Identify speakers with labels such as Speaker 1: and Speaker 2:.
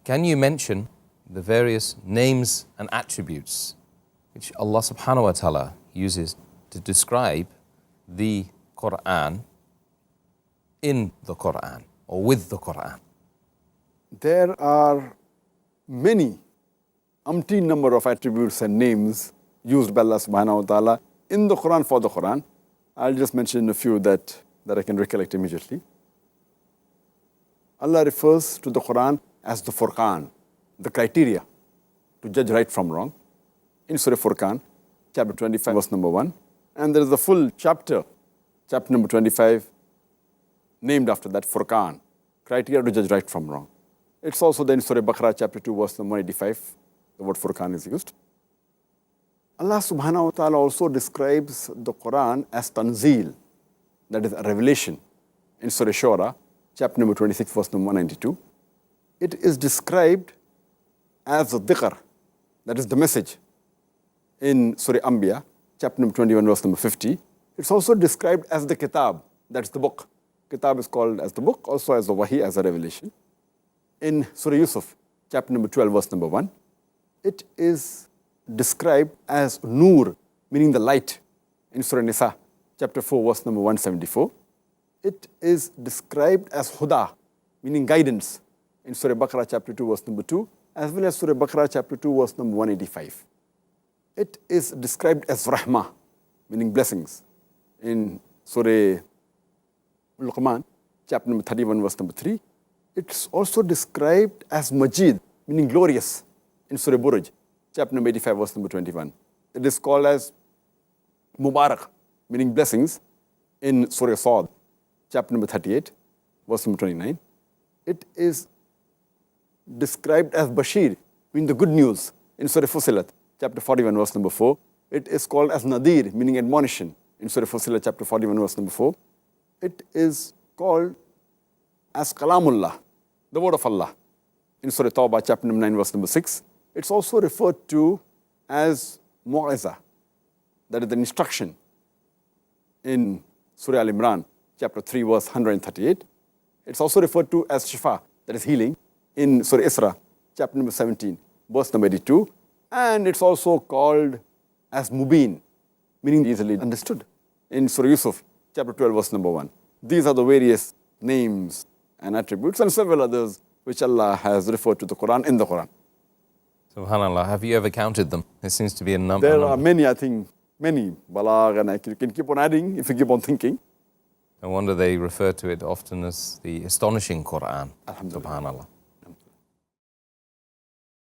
Speaker 1: can you mention the various names and attributes which Allah subhanahu wa ta'ala uses to describe the Quran in the Quran or with the Quran?
Speaker 2: There are many, umpteen number of attributes and names used by Allah subhanahu wa ta'ala in the Quran for the Quran. I'll just mention a few that I can recollect immediately. Allah refers to the Quran as the Furqan, the criteria to judge right from wrong. In Surah Furqan, chapter 25, verse number 1. And there is a full chapter number 25, named after that, Furqan, criteria to judge right from wrong. It's also then Surah Baqarah, chapter 2, verse number 185, the word Furqan is used. Allah subhanahu wa ta'ala also describes the Quran as Tanzeel, that is a revelation. In Surah Shura, chapter number 26, verse number 192. It is described as the dhikr, that is the message. In Surah Anbiya, chapter number 21, verse number 50. It's also described as the kitab, that's the book. Kitab is called as the book, also as the wahi, as a revelation. In Surah Yusuf, chapter number 12, verse number 1, it is described as Noor, meaning the light. In Surah Nisa, chapter 4, verse number 174. It is described as Huda, meaning guidance. In Surah Baqarah, chapter 2, verse number 2, as well as Surah Baqarah, chapter 2, verse number 185. It is described as Rahmah, meaning blessings. In Surah Luqman, chapter number 31, verse number 3. It's also described as Majid, meaning glorious. In Surah Buruj, chapter number 85, verse number 21. It is called as Mubarak, meaning blessings. In Surah Sad, chapter number 38, verse number 29. It is described as Bashir, meaning the good news. In Surah Fusilat, chapter 41, verse number 4. It is called as Nadir, meaning admonition. In Surah Fusilat, chapter 41, verse number 4. It is called as Kalamullah, the word of Allah. In Surah Tawbah, chapter number 9, verse number 6. It's also referred to as Mu'izah, that is the instruction. In Surah Al-Imran, chapter 3, verse 138. It's also referred to as Shifa, that is healing. In Surah Isra, chapter number 17, verse number 82. And it's also called as Mubin, meaning easily understood. In Surah Yusuf, chapter 12, verse number 1. These are the various names and attributes and several others which Allah has referred to the Quran in the Quran.
Speaker 1: SubhanAllah, have you ever counted them? There seems to be a number.
Speaker 2: There are many, I think, many. Balagh, and you can keep on adding if you keep on thinking.
Speaker 1: No wonder they refer to it often as the astonishing Quran. SubhanAllah.